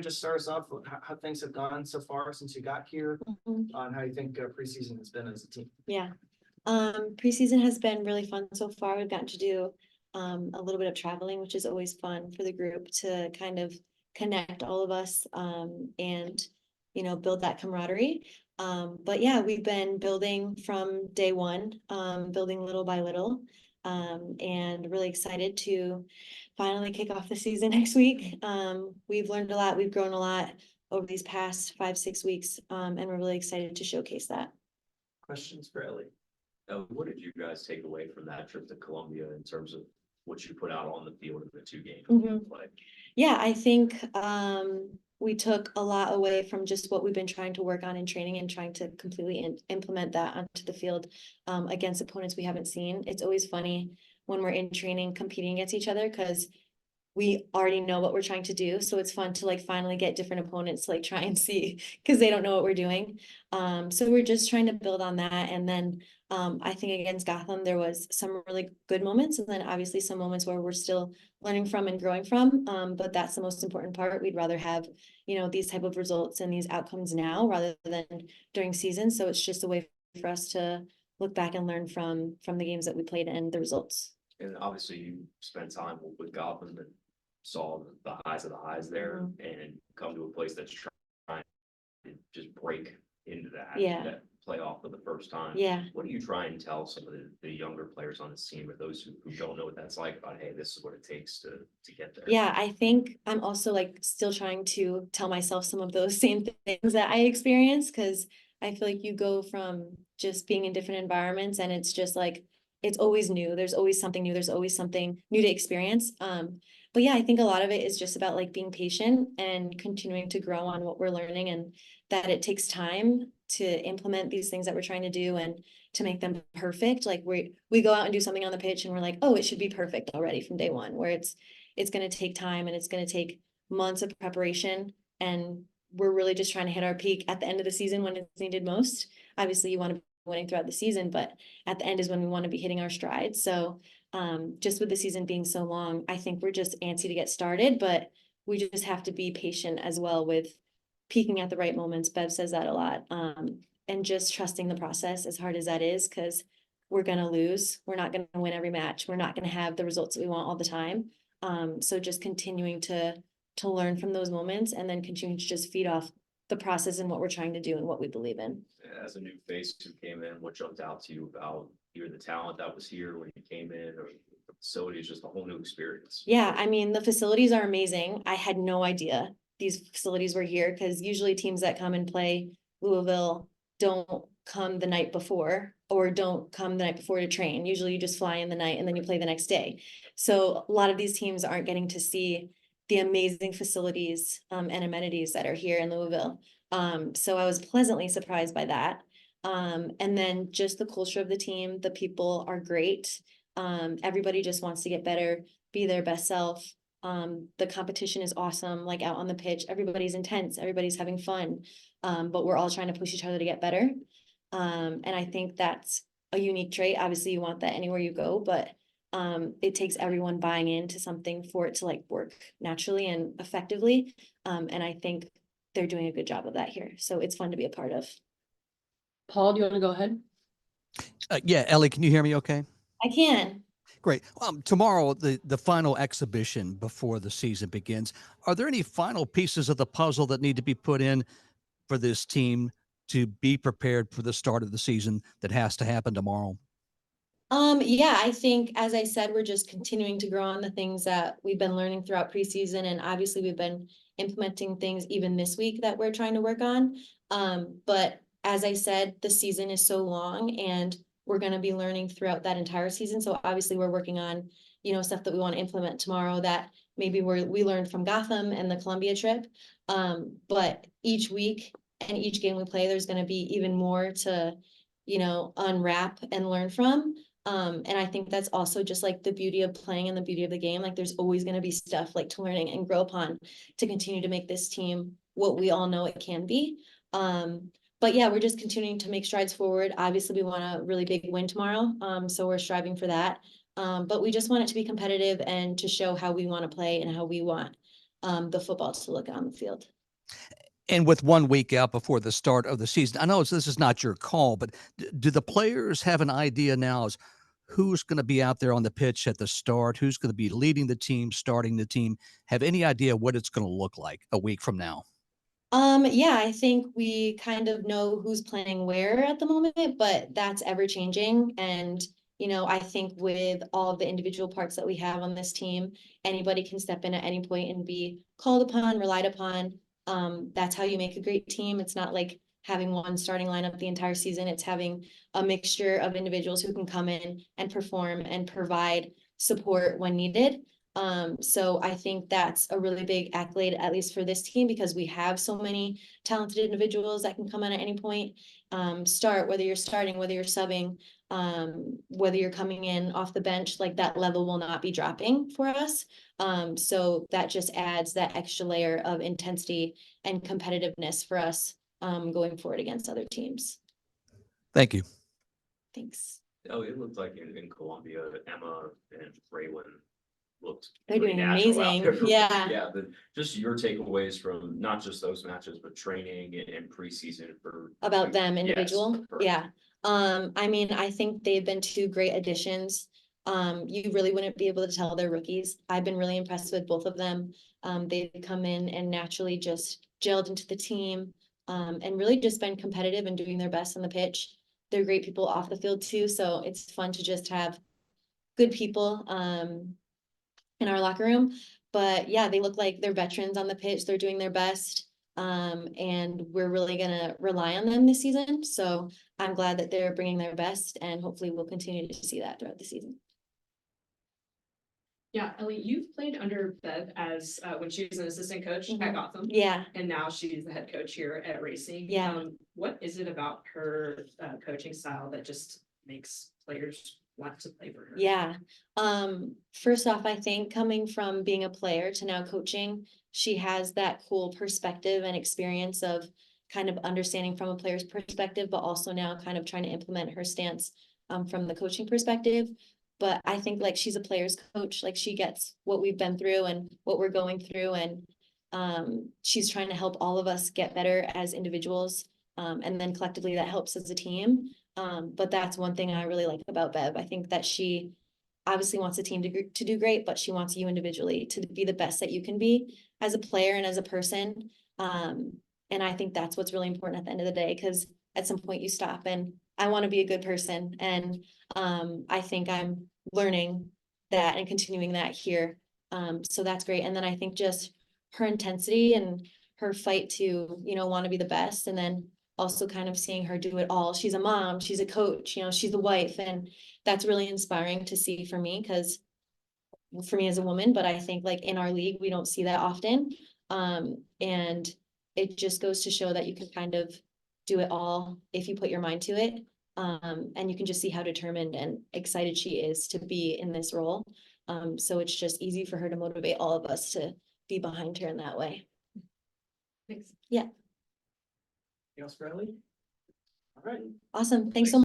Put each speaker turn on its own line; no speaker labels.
to just start us off with how things have gone so far since you got here, on how you think preseason has been as a team?
Yeah. Preseason has been really fun so far. We've gotten to do a little bit of traveling, which is always fun for the group to kind of connect all of us and build that camaraderie. But yeah, we've been building from day one, building little by little, and really excited to finally kick off the season next week. We've learned a lot, we've grown a lot over these past 5-6 weeks, and we're really excited to showcase that.
Questions for Ellie?
What did you guys take away from that trip to Columbia in terms of what you put out on the field in the 2 games?
Yeah, I think we took a lot away from just what we've been trying to work on in training and trying to completely implement that onto the field against opponents we haven't seen. It's always funny when we're in training competing against each other because we already know what we're trying to do. So it's fun to like finally get different opponents to like try and see because they don't know what we're doing. So we're just trying to build on that. And then I think against Gotham, there was some really good moments and then obviously some moments where we're still learning from and growing from. But that's the most important part. We'd rather have, these type of results and these outcomes now rather than during season. So it's just a way for us to look back and learn from the games that we played and the results.
And obviously you spent time with Gotham and saw the highs of the highs there and come to a place that's trying to just break into that playoff for the first time.
Yeah.
What do you try and tell some of the younger players on this team or those who don't know what that's like about, hey, this is what it takes to get there?
Yeah, I think I'm also like still trying to tell myself some of those same things that I experienced because I feel like you go from just being in different environments and it's just like it's always new. There's always something new. There's always something new to experience. But yeah, I think a lot of it is just about like being patient and continuing to grow on what we're learning and that it takes time to implement these things that we're trying to do and to make them perfect. Like we go out and do something on the pitch and we're like, oh, it should be perfect already from day one, where it's going to take time and it's going to take months of preparation. And we're really just trying to hit our peak at the end of the season when it's needed most. Obviously you want to be winning throughout the season, but at the end is when we want to be hitting our stride. So just with the season being so long, I think we're just antsy to get started, but we just have to be patient as well with peaking at the right moments. Bev says that a lot. And just trusting the process as hard as that is, because we're going to lose. We're not going to win every match. We're not going to have the results that we want all the time. So just continuing to learn from those moments and then continuing to just feed off the process and what we're trying to do and what we believe in.
As a new face who came in, what jumped out to you about either the talent that was here when you came in or the facility is just a whole new experience?
Yeah, I mean, the facilities are amazing. I had no idea these facilities were here because usually teams that come and play Louisville don't come the night before or don't come the night before to train. Usually you just fly in the night and then you play the next day. So a lot of these teams aren't getting to see the amazing facilities and amenities that are here in Louisville. So I was pleasantly surprised by that. And then just the culture of the team, the people are great. Everybody just wants to get better, be their best self. The competition is awesome, like out on the pitch, everybody's intense, everybody's having fun. But we're all trying to push each other to get better. And I think that's a unique trait. Obviously you want that anywhere you go, but it takes everyone buying into something for it to like work naturally and effectively. And I think they're doing a good job of that here. So it's fun to be a part of.
Paul, do you want to go ahead?
Yeah, Ellie, can you hear me okay?
I can.
Great. Tomorrow, the final exhibition before the season begins. Are there any final pieces of the puzzle that need to be put in for this team to be prepared for the start of the season that has to happen tomorrow?
Yeah, I think, as I said, we're just continuing to grow on the things that we've been learning throughout preseason. And obviously we've been implementing things even this week that we're trying to work on. But as I said, the season is so long and we're going to be learning throughout that entire season. So obviously we're working on, stuff that we want to implement tomorrow that maybe we learned from Gotham and the Columbia trip. But each week and each game we play, there's going to be even more to, unwrap and learn from. And I think that's also just like the beauty of playing and the beauty of the game. Like there's always going to be stuff like to learning and grow upon to continue to make this team what we all know it can be. But yeah, we're just continuing to make strides forward. Obviously we want a really big win tomorrow. So we're striving for that. But we just want it to be competitive and to show how we want to play and how we want the football to look on the field.
And with 1 week out before the start of the season, I know this is not your call, but do the players have an idea now as who's going to be out there on the pitch at the start? Who's going to be leading the team, starting the team? Have any idea what it's going to look like a week from now?
Yeah, I think we kind of know who's playing where at the moment, but that's ever changing. And, I think with all of the individual parts that we have on this team, anybody can step in at any point and be called upon, relied upon. That's how you make a great team. It's not like having one starting lineup the entire season. It's having a mixture of individuals who can come in and perform and provide support when needed. So I think that's a really big accolade, at least for this team, because we have so many talented individuals that can come in at any point, start, whether you're starting, whether you're subbing, whether you're coming in off the bench, like that level will not be dropping for us. So that just adds that extra layer of intensity and competitiveness for us, going forward against other teams.
Thank you.
Thanks.
Oh, it looked like in Columbia, Emma and Braylon looked
They're
pretty
doing
natural out
amazing.
there.
Yeah.
Yeah, just your takeaways from not just those matches, but training and preseason for.
About them
Yes,
individual.
correct.
Yeah. I mean, I think they've been two great additions. You really wouldn't be able to tell they're rookies. I've been really impressed with both of them. They've come in and naturally just gelled into the team, and really just been competitive and doing their best on the pitch. They're great people off the field too, so it's fun to just have good people, in our locker room. But yeah, they look like they're veterans on the pitch. They're doing their best. And we're really gonna rely on them this season. So I'm glad that they're bringing their best, and hopefully we'll continue to see that throughout the season.
Yeah, Ellie, you've played under Bev as when she was an assistant coach at Gotham.
Yeah.
And now she's the head coach here at Racing.
Yeah.
What is it about her coaching style that just makes players want to play for her?
Yeah. First off, I think coming from being a player to now coaching, she has that cool perspective and experience of kind of understanding from a player's perspective, but also now kind of trying to implement her stance from the coaching perspective. But I think like she's a player's coach, like she gets what we've been through and what we're going through, and she's trying to help all of us get better as individuals, and then collectively that helps as a team. But that's one thing I really like about Bev. I think that she obviously wants the team to do great, but she wants you individually to be the best that you can be as a player and as a person. And I think that's what's really important at the end of the day, because at some point you stop and I want to be a good person. And I think I'm learning that and continuing that here. So that's great. And then I think just her intensity and her fight to, want to be the best. And then also kind of seeing her do it all. She's a mom, she's a coach, she's a wife. And that's really inspiring to see for me, because for me as a woman, but I think like in our league, we don't see that often. And it just goes to show that you can kind of do it all if you put your mind to it. And you can just see how determined and excited she is to be in this role. So it's just easy for her to motivate all of us to be behind her in that way.
Thanks.
Yeah.
Anything else for Ellie? All right.
Awesome. Thanks so much.